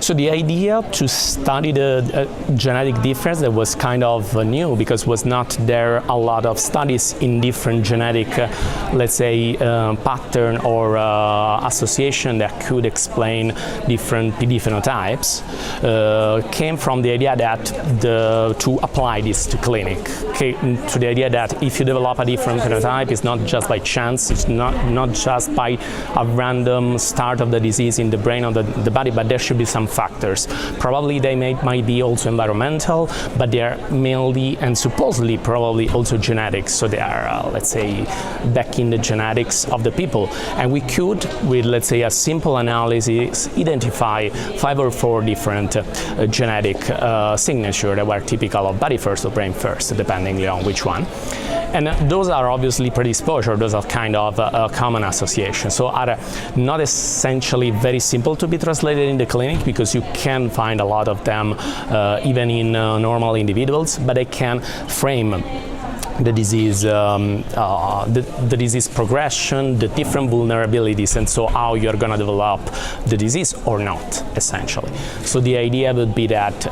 So the idea to study the genetic difference that was kind of new, because was not there a lot of studies in different genetic, let's say, pattern or association that could explain different PD phenotypes, came from the idea that to apply this to clinic, to the idea that if you develop a different phenotype, it's not just by chance, it's not just by a random start of the disease in the brain or the body, but there should be some factors. Probably they might be also environmental, but they are mainly and supposedly probably also genetics. So they are, let's say, back in the genetics of the people. And we could, with, let's say, a simple analysis, identify 5 or 4 different genetic signatures that were typical of body first or brain first, depending on which one. And those are obviously predisposure, those are kind of a common association. So are not essentially very simple to be translated in the clinic, because you can find a lot of them even in normal individuals, but they can frame the disease, the disease progression, the different vulnerabilities, and so how you're going to develop the disease or not, essentially. So the idea would be that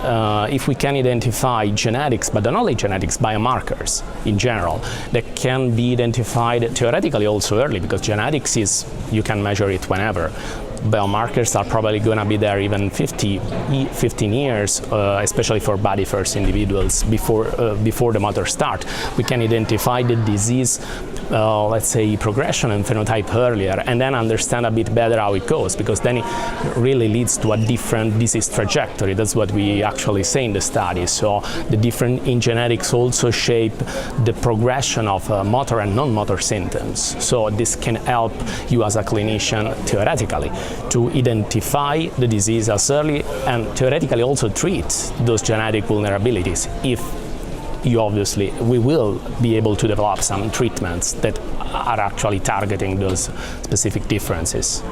if we can identify genetics, but not only genetics, biomarkers in general, that can be identified theoretically also early, because genetics is, you can measure it whenever. Biomarkers are probably going to be there even 15 years, especially for body first individuals, before the motor start. We can identify the disease, let's say, progression and phenotype earlier, and then understand a bit better how it goes, because then it really leads to a different disease trajectory. That's what we actually say in the study. So the different in genetics also shape the progression of motor and non-motor symptoms. So this can help you as a clinician theoretically to identify the disease as early, and theoretically also treat those genetic vulnerabilities if we will be able to develop some treatments that are actually targeting those specific differences.